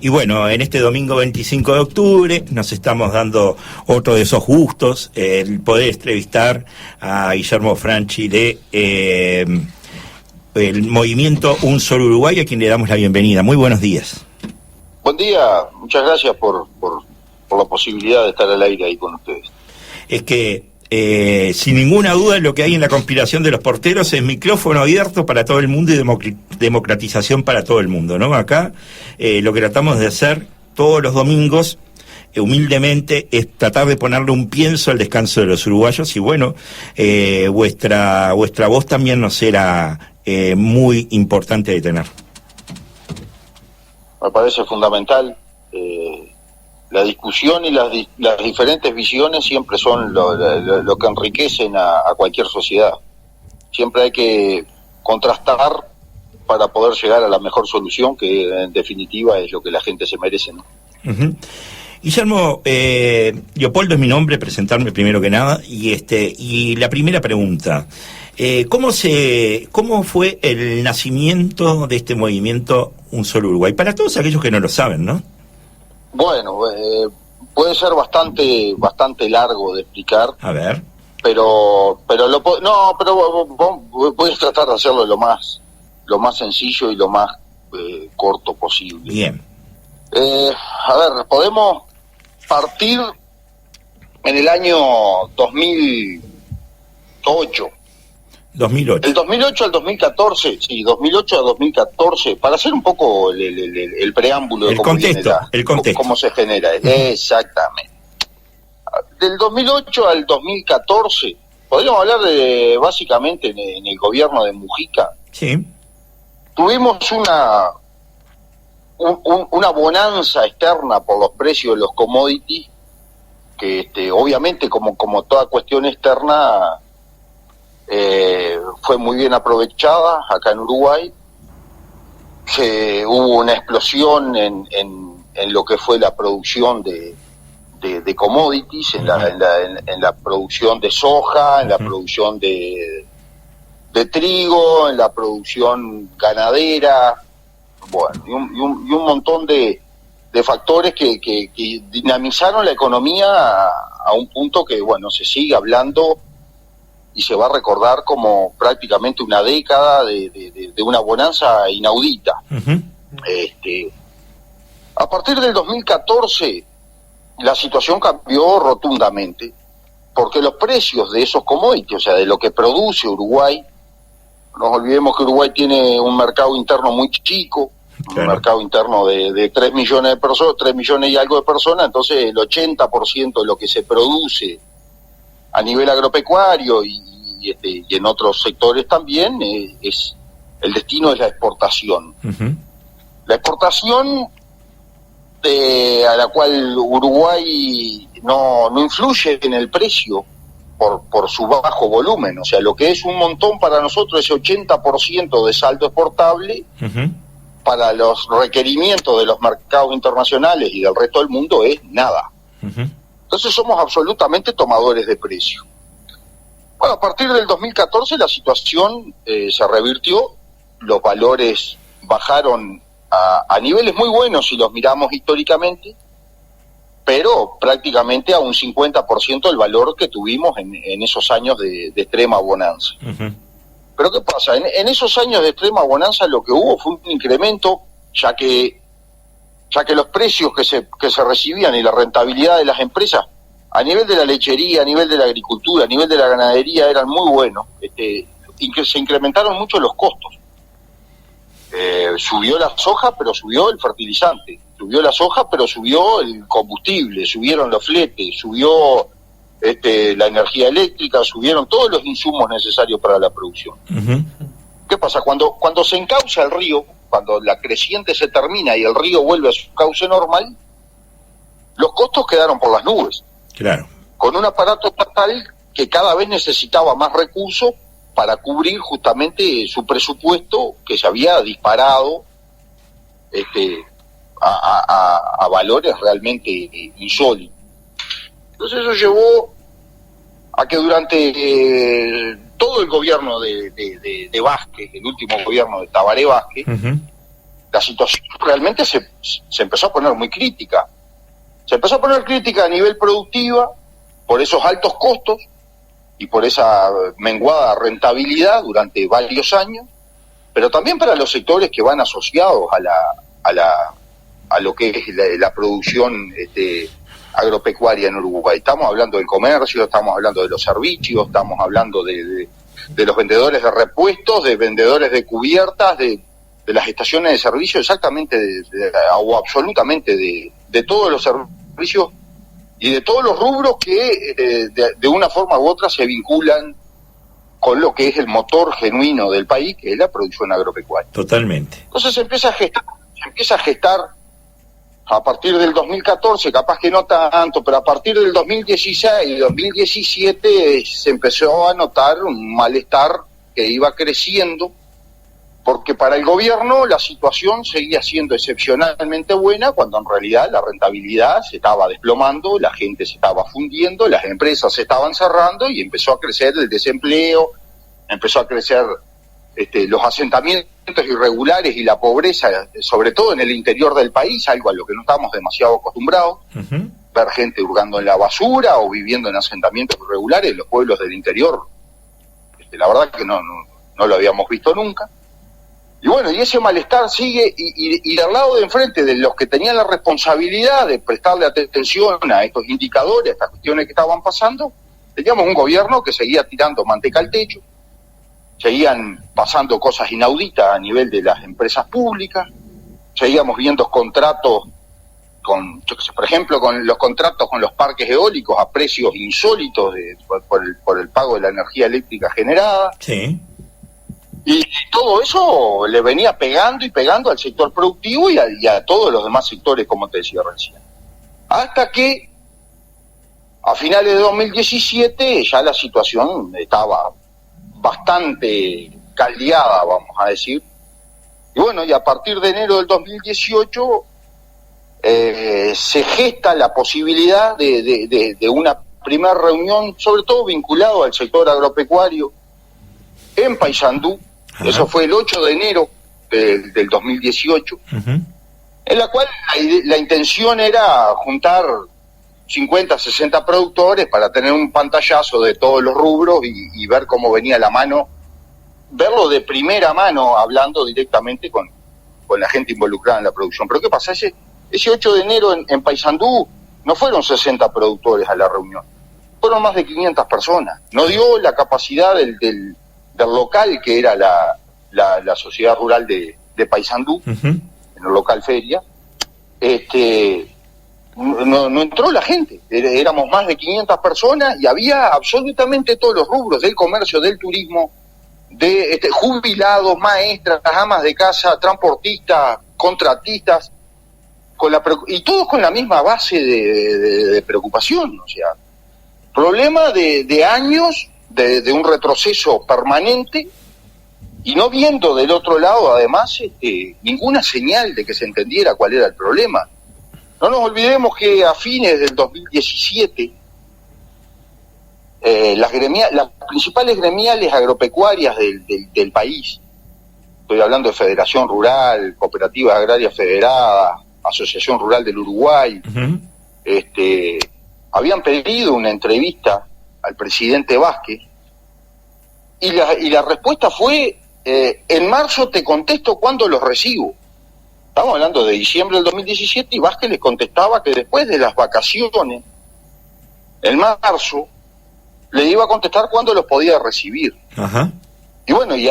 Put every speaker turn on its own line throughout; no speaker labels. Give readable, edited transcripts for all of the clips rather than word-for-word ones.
Y bueno, en este domingo 25 de octubre nos estamos dando otro de esos gustos, el poder entrevistar a Guillermo Franchi de el movimiento Un Solo Uruguay, a quien le damos la bienvenida. Muy buenos días.
Buen día, muchas gracias por la posibilidad de estar al aire ahí con ustedes.
Es que, sin ninguna duda, lo que hay en la conspiración de los porteros es micrófono abierto para todo el mundo y democratización para todo el mundo, ¿no? Acá lo que tratamos de hacer todos los domingos, humildemente, es tratar de ponerle un pienso al descanso de los uruguayos y bueno, vuestra voz también nos será muy importante de tener.
Me parece fundamental. La discusión y las diferentes visiones siempre son lo que enriquecen a cualquier sociedad. Siempre hay que contrastar para poder llegar a la mejor solución, que en definitiva es lo que la gente se merece, ¿no?
Uh-huh. Guillermo, Leopoldo es mi nombre, presentarme primero que nada, y la primera pregunta, ¿cómo fue el nacimiento de este movimiento Un Solo Uruguay? Para todos aquellos que no lo saben, ¿no?
Bueno, puede ser bastante largo de explicar.
A ver.
Pero voy a tratar de hacerlo lo más sencillo y lo más corto posible.
Bien.
A ver, podemos partir en el año 2008.
2008.
El 2008 al 2014, sí, 2008 al 2014, para hacer un poco el preámbulo de
el contexto.
Cómo se genera. Exactamente. Del 2008 al 2014, podríamos hablar de básicamente en el gobierno de Mujica.
Sí.
Tuvimos una bonanza externa por los precios de los commodities, que obviamente como toda cuestión externa fue muy bien aprovechada acá en Uruguay. Hubo una explosión en lo que fue la producción de commodities, en la producción de soja, en la producción de trigo, en la producción ganadera, bueno, y un montón de factores que dinamizaron la economía a un punto que, bueno, se sigue hablando y se va a recordar como prácticamente una década de una bonanza inaudita.
Uh-huh.
A partir del 2014 la situación cambió rotundamente, porque los precios de esos commodities, o sea, de lo que produce Uruguay, no nos olvidemos que Uruguay tiene un mercado interno muy chico, claro. Un mercado interno de 3 millones de personas, 3 millones y algo de personas, entonces el 80% de lo que se produce a nivel agropecuario y en otros sectores también, el destino es la exportación.
Uh-huh.
La exportación a la cual Uruguay no influye en el precio por su bajo volumen, o sea, lo que es un montón para nosotros, ese 80% de saldo exportable, uh-huh, para los requerimientos de los mercados internacionales y del resto del mundo es nada. Uh-huh. Entonces somos absolutamente tomadores de precio. Bueno, a partir del 2014 la situación se revirtió, los valores bajaron a niveles muy buenos si los miramos históricamente, pero prácticamente a un 50% del valor que tuvimos en esos años de extrema bonanza. Uh-huh. Pero ¿qué pasa? En esos años de extrema bonanza lo que hubo fue un incremento, ya que los precios que se recibían y la rentabilidad de las empresas a nivel de la lechería, a nivel de la agricultura, a nivel de la ganadería eran muy buenos, se incrementaron mucho los costos. Subió la soja, pero subió el fertilizante, subió la soja, pero subió el combustible, subieron los fletes, subió la energía eléctrica, subieron todos los insumos necesarios para la producción. Uh-huh. ¿Qué pasa? Cuando se encaucha el río, cuando la creciente se termina y el río vuelve a su cauce normal, los costos quedaron por las nubes.
Claro.
Con un aparato estatal que cada vez necesitaba más recursos para cubrir justamente su presupuesto, que se había disparado a valores realmente insólitos. Entonces eso llevó a que durante todo el gobierno de Vázquez, el último gobierno de Tabaré Vázquez, uh-huh, la situación realmente se empezó a poner muy crítica. Se empezó a poner crítica a nivel productiva por esos altos costos y por esa menguada rentabilidad durante varios años, pero también para los sectores que van asociados a lo que es la producción agropecuaria en Uruguay. Estamos hablando del comercio, estamos hablando de los servicios, estamos hablando de los vendedores de repuestos, de vendedores de cubiertas, de las estaciones de servicio, exactamente o absolutamente de todos los servicios y de todos los rubros que de una forma u otra se vinculan con lo que es el motor genuino del país, que es la producción agropecuaria.
Totalmente.
Entonces se empieza a gestar a partir del 2014, capaz que no tanto, pero a partir del 2016 y 2017 se empezó a notar un malestar que iba creciendo, porque para el gobierno la situación seguía siendo excepcionalmente buena, cuando en realidad la rentabilidad se estaba desplomando, la gente se estaba fundiendo, las empresas se estaban cerrando y empezó a crecer el desempleo, empezó a crecer los asentamientos irregulares y la pobreza, sobre todo en el interior del país, algo a lo que no estábamos demasiado acostumbrados, ver gente hurgando en la basura o viviendo en asentamientos irregulares en los pueblos del interior. La verdad que no lo habíamos visto nunca. Y bueno, y ese malestar sigue, y al lado de enfrente de los que tenían la responsabilidad de prestarle atención a estos indicadores, a estas cuestiones que estaban pasando, teníamos un gobierno que seguía tirando manteca al techo, seguían pasando cosas inauditas a nivel de las empresas públicas, seguíamos viendo contratos por ejemplo, con los contratos con los parques eólicos a precios insólitos por el pago de la energía eléctrica generada.
Sí.
Y todo eso le venía pegando y pegando al sector productivo y a todos los demás sectores, como te decía recién. Hasta que a finales de 2017 ya la situación estaba bastante caldeada, vamos a decir. Y bueno, y a partir de enero del 2018 se gesta la posibilidad de una primera reunión, sobre todo vinculado al sector agropecuario, en Paysandú. Ajá. Eso fue el 8 de enero del 2018, en la cual la intención era juntar 50, 60 productores para tener un pantallazo de todos los rubros y ver cómo venía la mano, verlo de primera mano, hablando directamente con la gente involucrada en la producción. Pero ¿qué pasa? Ese 8 de enero en Paysandú no fueron 60 productores a la reunión, fueron más de 500 personas. No dio la capacidad del local, que era la sociedad rural de Paysandú, en el local feria. No entró la gente, éramos más de 500 personas y había absolutamente todos los rubros del comercio, del turismo, de jubilados, maestras, amas de casa, transportistas, contratistas, y todos con la misma base de preocupación. O sea, problema de años de un retroceso permanente, y no viendo del otro lado además ninguna señal de que se entendiera cuál era el problema. No nos olvidemos que a fines del 2017 las principales gremiales agropecuarias del país, estoy hablando de Federación Rural, Cooperativas Agrarias Federadas, Asociación Rural del Uruguay, habían pedido una entrevista al presidente Vázquez, y la respuesta fue: en marzo te contesto cuando los recibo. Estamos hablando de diciembre del 2017 y Vázquez les contestaba que después de las vacaciones, en marzo, le iba a contestar cuándo los podía recibir. Ajá. Y bueno, y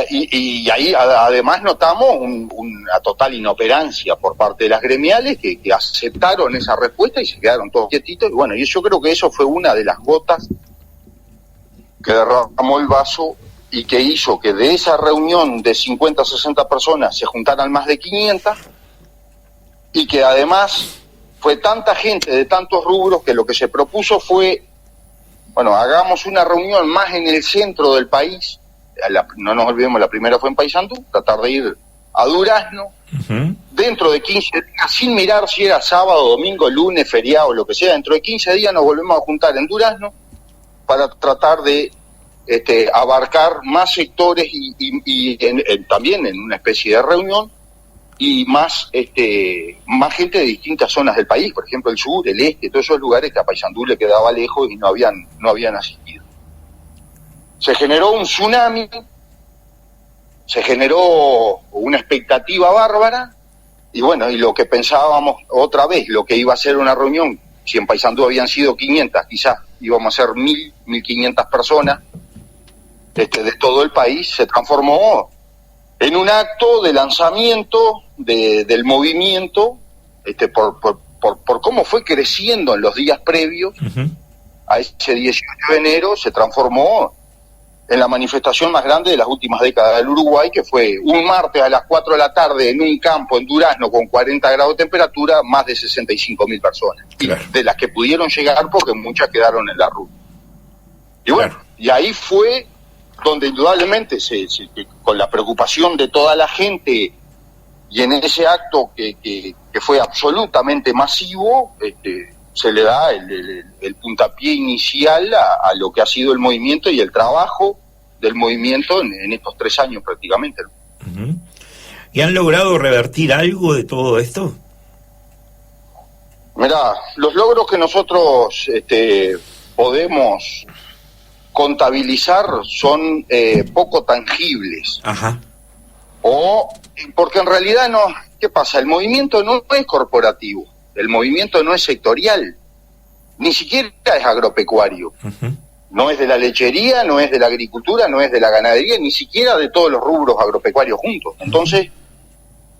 ahí además notamos una total inoperancia por parte de las gremiales que aceptaron esa respuesta y se quedaron todos quietitos. Y bueno, y yo creo que eso fue una de las gotas que derramó el vaso y que hizo que de esa reunión de 50 o 60 personas se juntaran más de 500, y que además fue tanta gente de tantos rubros que lo que se propuso fue, bueno, hagamos una reunión más en el centro del país. No nos olvidemos, la primera fue en Paysandú, tratar de ir a Durazno, dentro de 15 días, sin mirar si era sábado, domingo, lunes, feriado, lo que sea, dentro de 15 días nos volvemos a juntar en Durazno para tratar de abarcar más sectores y también en una especie de reunión y más gente de distintas zonas del país, por ejemplo el sur, el este, todos esos lugares que a Paysandú le quedaba lejos y no habían asistido. Se generó un tsunami, se generó una expectativa bárbara, y bueno, y lo que pensábamos otra vez, lo que iba a ser una reunión, si en Paysandú habían sido 500, quizás íbamos a ser 1.500 personas de todo el país, se transformó en un acto de lanzamiento del movimiento, por cómo fue creciendo en los días previos a ese 18 de enero, se transformó en la manifestación más grande de las últimas décadas del Uruguay, que fue un martes a las 4 de la tarde en un campo en Durazno con 40 grados de temperatura, más de 65.000 personas, claro. De las que pudieron llegar porque muchas quedaron en la ruta. Y bueno, claro. Y ahí fue donde indudablemente, con la preocupación de toda la gente, y en ese acto que fue absolutamente masivo, se le da el puntapié inicial a lo que ha sido el movimiento y el trabajo del movimiento en estos 3 años prácticamente.
Uh-huh. ¿Y han logrado revertir algo de todo esto?
Mirá, los logros que nosotros podemos contabilizar son poco tangibles. Ajá. Porque en realidad no, ¿qué pasa? El movimiento no es corporativo, el movimiento no es sectorial, ni siquiera es agropecuario. Uh-huh. No es de la lechería, no es de la agricultura, no es de la ganadería, ni siquiera de todos los rubros agropecuarios juntos. Entonces,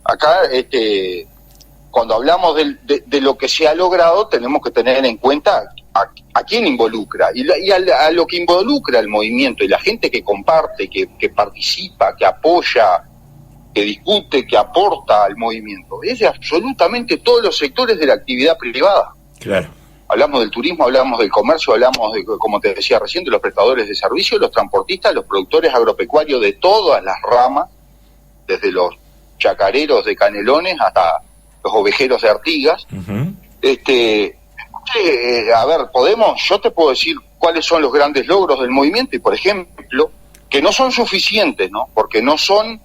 acá, cuando hablamos de lo que se ha logrado, tenemos que tener en cuenta a quién involucra, y a lo que involucra el movimiento, y la gente que comparte, que participa, que apoya, que discute, que aporta al movimiento. Es de absolutamente todos los sectores de la actividad privada. Claro. Hablamos del turismo, hablamos del comercio, hablamos de, como te decía recién, de los prestadores de servicios, los transportistas, los productores agropecuarios de todas las ramas, desde los chacareros de Canelones hasta los ovejeros de Artigas. Uh-huh. A ver, yo te puedo decir cuáles son los grandes logros del movimiento, y por ejemplo, que no son suficientes, ¿no? Porque no son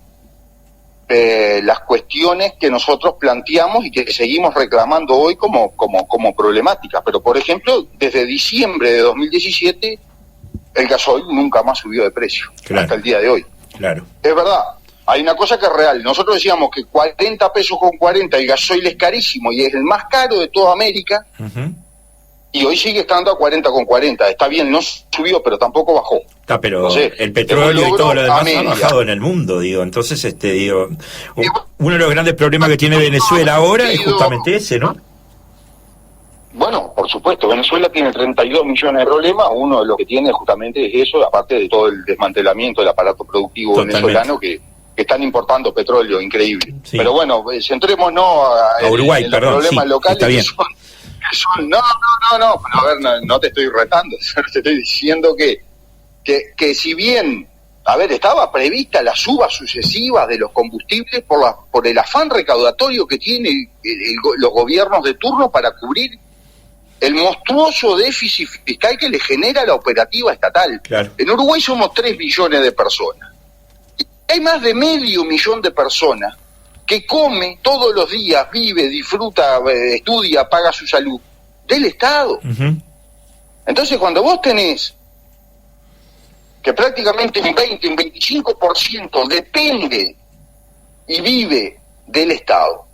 las cuestiones que nosotros planteamos y que seguimos reclamando hoy como problemáticas. Pero, por ejemplo, desde diciembre de 2017, el gasoil nunca más subió de precio, claro, hasta el día de hoy. Claro. Es verdad, hay una cosa que es real. Nosotros decíamos que 40 pesos con 40, el gasoil es carísimo y es el más caro de toda América. Uh-huh. Y hoy sigue estando a 40 con 40. Está bien, no subió, pero tampoco bajó. Está, pero entonces, el petróleo y todo lo demás ha bajado en el mundo, digo. Entonces, uno de los grandes problemas que tiene Venezuela ahora es justamente ese, ¿no? Bueno, por supuesto, Venezuela tiene 32 millones de problemas. Uno de los que tiene justamente es eso, aparte de todo el desmantelamiento del aparato productivo venezolano que están importando petróleo, increíble. Sí. Pero bueno, centrémonos a Uruguay, en los problemas locales. Está bien. No, a ver, no te estoy retando, te estoy diciendo que si bien, a ver, estaba prevista la suba sucesiva de los combustibles por el afán recaudatorio que tienen los gobiernos de turno para cubrir el monstruoso déficit fiscal que le genera la operativa estatal. Claro. En Uruguay somos 3 millones de personas. Y hay más de 500.000 de personas que come todos los días, vive, disfruta, estudia, paga su salud, del Estado. Uh-huh. Entonces, cuando vos tenés que prácticamente un 20, un 25% depende y vive del Estado,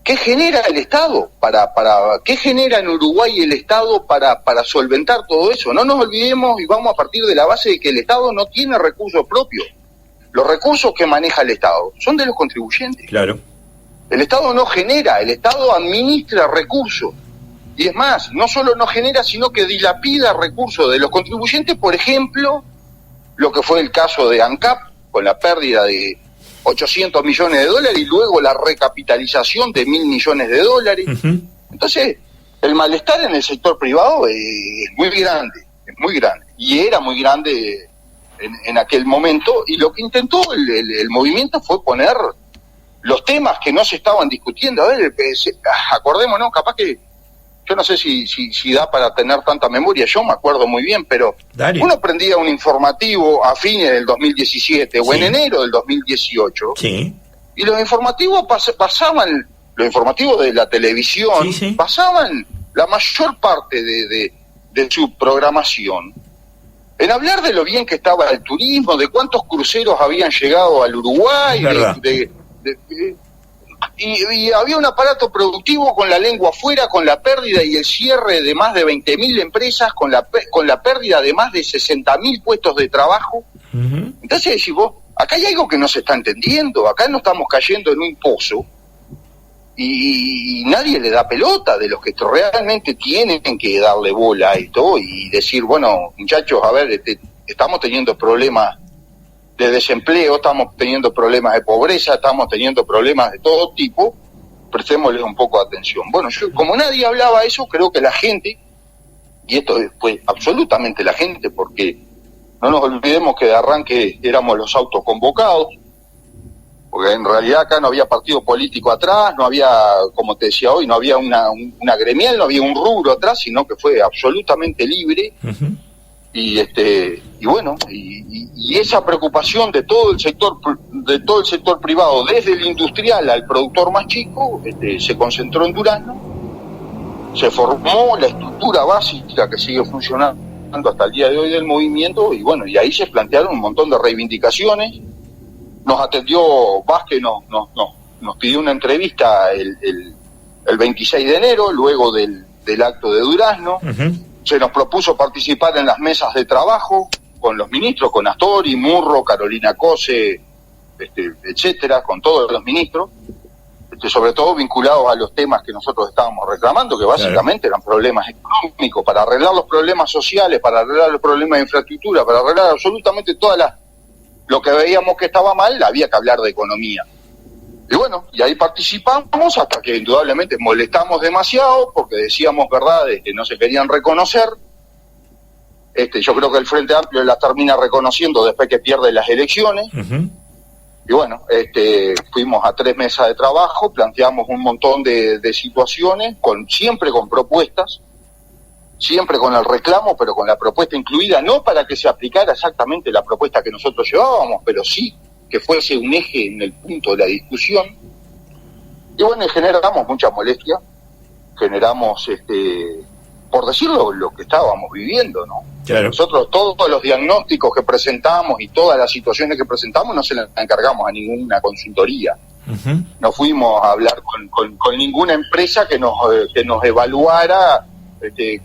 ¿qué genera el Estado? ¿Qué genera en Uruguay el Estado para solventar todo eso? No nos olvidemos y vamos a partir de la base de que el Estado no tiene recursos propios. Los recursos que maneja el Estado son de los contribuyentes. Claro. El Estado no genera, el Estado administra recursos. Y es más, no solo no genera, sino que dilapida recursos de los contribuyentes, por ejemplo, lo que fue el caso de ANCAP, con la pérdida de 800 millones de dólares y luego la recapitalización de 1.000 millones de dólares. Uh-huh. Entonces, el malestar en el sector privado es muy grande, y era muy grande en aquel momento, y lo que intentó el movimiento fue poner los temas que no se estaban discutiendo. A ver, acordémonos, capaz que yo no sé si da para tener tanta memoria, yo me acuerdo muy bien, pero Dale. Uno prendía un informativo a fines del 2017 o en enero del 2018, sí, Y los informativos pasaban, los informativos de la televisión, pasaban la mayor parte de su programación en hablar de lo bien que estaba el turismo, de cuántos cruceros habían llegado al Uruguay, y había un aparato productivo con la lengua afuera, con la pérdida y el cierre de más de 20.000 empresas, con la pérdida de más de 60.000 puestos de trabajo. Uh-huh. Entonces decís vos, acá hay algo que no se está entendiendo, acá no estamos cayendo en un pozo y nadie le da pelota de los que realmente tienen que darle bola a esto y decir, bueno, muchachos, a ver, estamos teniendo problemas de desempleo, estamos teniendo problemas de pobreza, estamos teniendo problemas de todo tipo, prestémosle un poco de atención. Bueno, yo, como nadie hablaba eso, creo que la gente, y esto fue absolutamente la gente, porque no nos olvidemos que de arranque éramos los autoconvocados, porque en realidad acá no había partido político atrás, no había, como te decía hoy, no había una gremial, no había un rubro atrás, sino que fue absolutamente libre. Uh-huh. Y bueno, y esa preocupación de todo el sector privado, desde el industrial al productor más chico, se concentró en Durazno, se formó la estructura básica que sigue funcionando hasta el día de hoy del movimiento, y bueno, y ahí se plantearon un montón de reivindicaciones. Nos atendió Vázquez, nos pidió una entrevista el 26 de enero, luego del acto de Durazno. Uh-huh. Se nos propuso participar en las mesas de trabajo con los ministros, con Astori, Murro, Carolina Cose, etcétera, con todos los ministros, sobre todo vinculados a los temas que nosotros estábamos reclamando, que básicamente eran problemas económicos, para arreglar los problemas sociales, para arreglar los problemas de infraestructura, para arreglar absolutamente lo que veíamos que estaba mal, había que hablar de economía. Y bueno, y ahí participamos hasta que indudablemente molestamos demasiado porque decíamos verdades que no se querían reconocer. Yo creo que el Frente Amplio las termina reconociendo después que pierde las elecciones. Uh-huh. Y bueno, fuimos a 3 mesas de trabajo, planteamos un montón de situaciones, siempre con propuestas, siempre con el reclamo, pero con la propuesta incluida, no para que se aplicara exactamente la propuesta que nosotros llevábamos, pero sí que fuese un eje en el punto de la discusión. Y bueno, generamos mucha molestia, generamos, por decirlo, lo que estábamos viviendo, ¿no? Claro. Nosotros todos los diagnósticos que presentamos y todas las situaciones que presentamos no se las encargamos a ninguna consultoría. Uh-huh. No fuimos a hablar con ninguna empresa que nos evaluara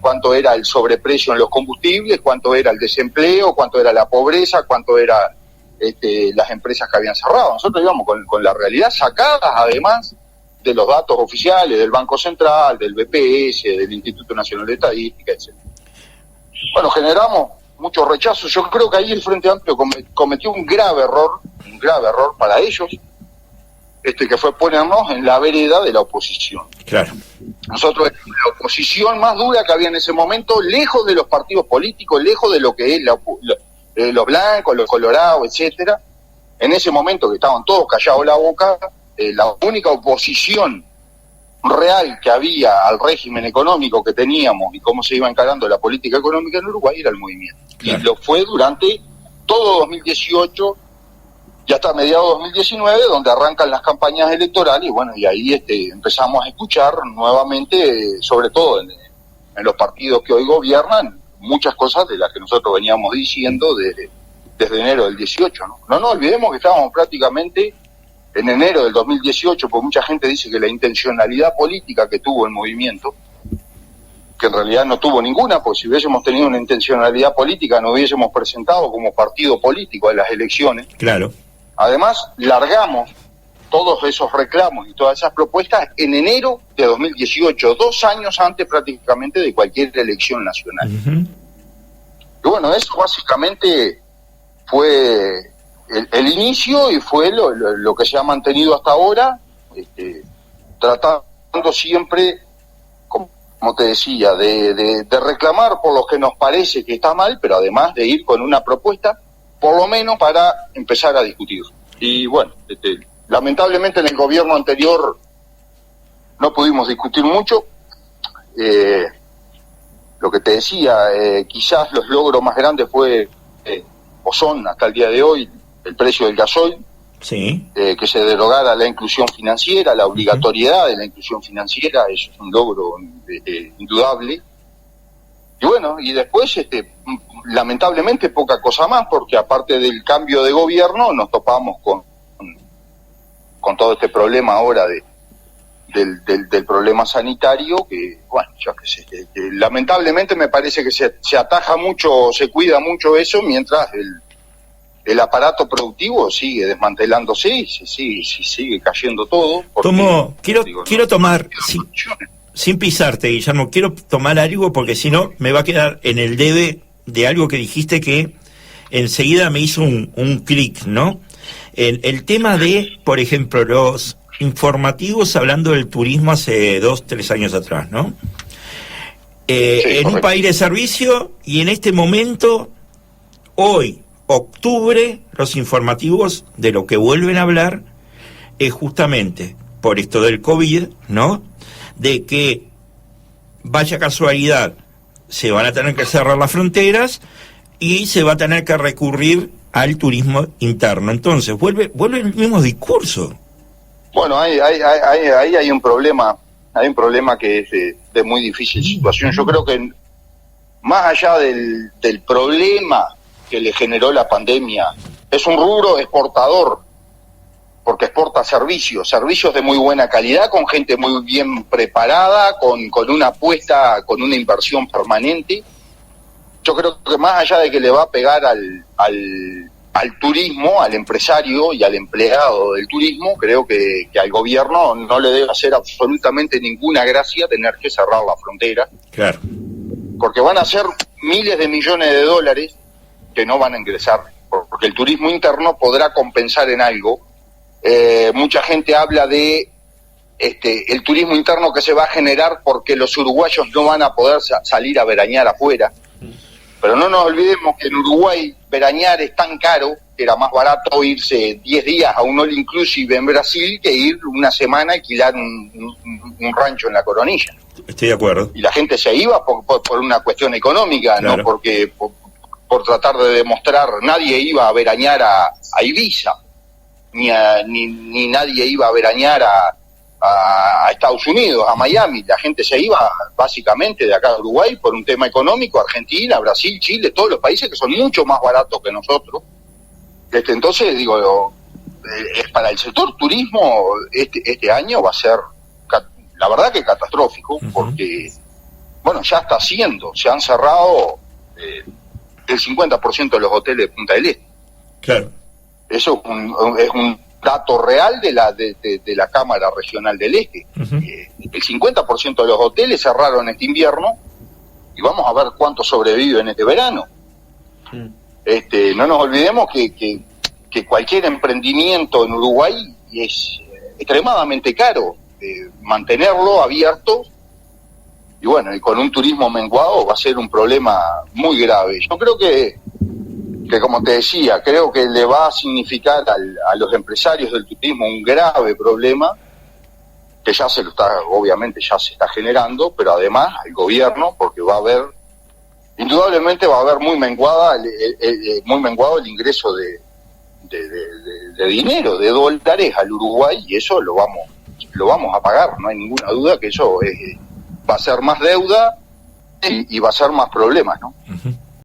cuánto era el sobreprecio en los combustibles, cuánto era el desempleo, cuánto era la pobreza, cuánto era las empresas que habían cerrado. Nosotros íbamos con la realidad sacadas, además de los datos oficiales del Banco Central, del BPS, del Instituto Nacional de Estadística, etc. Bueno, generamos mucho rechazo. Yo creo que ahí el Frente Amplio cometió un grave error para ellos, que fue ponernos en la vereda de la oposición. Claro. Nosotros, la oposición más dura que había en ese momento, lejos de los partidos políticos, lejos de lo que es los blancos, los colorados, etcétera. En ese momento que estaban todos callados la boca, la única oposición real que había al régimen económico que teníamos y cómo se iba encarando la política económica en Uruguay era el movimiento. Claro. Y lo fue durante todo 2018 y hasta mediados de 2019, donde arrancan las campañas electorales, y bueno, y ahí empezamos a escuchar nuevamente, sobre todo en los partidos que hoy gobiernan, muchas cosas de las que nosotros veníamos diciendo desde enero del 18, ¿no? No nos olvidemos que estábamos prácticamente en enero del 2018, porque mucha gente dice que la intencionalidad política que tuvo el movimiento, que en realidad no tuvo ninguna, porque si hubiésemos tenido una intencionalidad política no hubiésemos presentado como partido político a las elecciones. Claro. Además, largamos todos esos reclamos y todas esas propuestas en enero de 2018, 2 años antes prácticamente de cualquier elección nacional. Uh-huh. Y bueno, eso básicamente fue el inicio y fue lo que se ha mantenido hasta ahora, tratando siempre, como te decía, de reclamar por lo que nos parece que está mal, pero además de ir con una propuesta, por lo menos para empezar a discutir. Y bueno, lamentablemente en el gobierno anterior no pudimos discutir mucho. Lo que te decía, quizás los logros más grandes fue, o son hasta el día de hoy, el precio del gasoil.
Sí.
Que se derogara la inclusión financiera, la obligatoriedad de la inclusión financiera, eso es un logro indudable. Y bueno, y después, lamentablemente, poca cosa más, porque aparte del cambio de gobierno, nos topamos con todo este problema ahora del problema sanitario, que, bueno, yo qué sé, que lamentablemente me parece que se ataja mucho, se cuida mucho eso, mientras el aparato productivo sigue desmantelándose y sigue cayendo todo.
Quiero tomar, sin pisarte, Guillermo, quiero tomar algo porque si no me va a quedar en el debe de algo que dijiste que enseguida me hizo un clic, ¿no? El tema de, por ejemplo, los informativos hablando del turismo hace 2-3 años atrás, ¿no? En un país de servicio, y en este momento, hoy, octubre, los informativos de lo que vuelven a hablar es justamente por esto del COVID, ¿no? De que, vaya casualidad, se van a tener que cerrar las fronteras y se va a tener que recurrir al turismo interno. Entonces, vuelve el mismo discurso.
Bueno, ahí hay un problema, que es de muy difícil situación. Yo creo que más allá del problema que le generó la pandemia, es un rubro exportador, porque exporta servicios de muy buena calidad, con gente muy bien preparada, con una apuesta, con una inversión permanente. Yo creo que más allá de que le va a pegar al turismo, al empresario y al empleado del turismo, creo que al gobierno no le debe hacer absolutamente ninguna gracia tener que cerrar la frontera.
Claro.
Porque van a ser miles de millones de dólares que no van a ingresar, porque el turismo interno podrá compensar en algo. Mucha gente habla de el turismo interno que se va a generar porque los uruguayos no van a poder salir a verañar afuera. Pero no nos olvidemos que en Uruguay verañar es tan caro que era más barato irse 10 días a un all inclusive en Brasil que ir una semana a alquilar un rancho en la Coronilla.
Estoy de acuerdo.
Y la gente se iba por una cuestión económica, claro. No porque por tratar de demostrar. Nadie iba a verañar a Ibiza, ni nadie iba a verañar a Estados Unidos, a Miami. La gente se iba básicamente de acá a Uruguay por un tema económico, Argentina, Brasil, Chile, todos los países que son mucho más baratos que nosotros. Entonces, digo, para el sector turismo este año va a ser, la verdad que catastrófico, porque, bueno, ya está haciendo, se han cerrado el 50% de los hoteles de Punta del Este.
Claro.
Eso es un dato real de la Cámara Regional del Este. El 50% de los hoteles cerraron este invierno y vamos a ver cuántos sobreviven este verano. No nos olvidemos que cualquier emprendimiento en Uruguay es extremadamente caro, mantenerlo abierto, y bueno, y con un turismo menguado va a ser un problema muy grave. Yo creo que como te decía, creo que le va a significar a los empresarios del turismo un grave problema, que obviamente ya se está generando, pero además al gobierno, porque indudablemente va a haber muy menguado el ingreso de dinero, de dólares al Uruguay, y eso lo vamos a pagar, no hay ninguna duda que eso va a ser más deuda y va a ser más problemas, ¿no?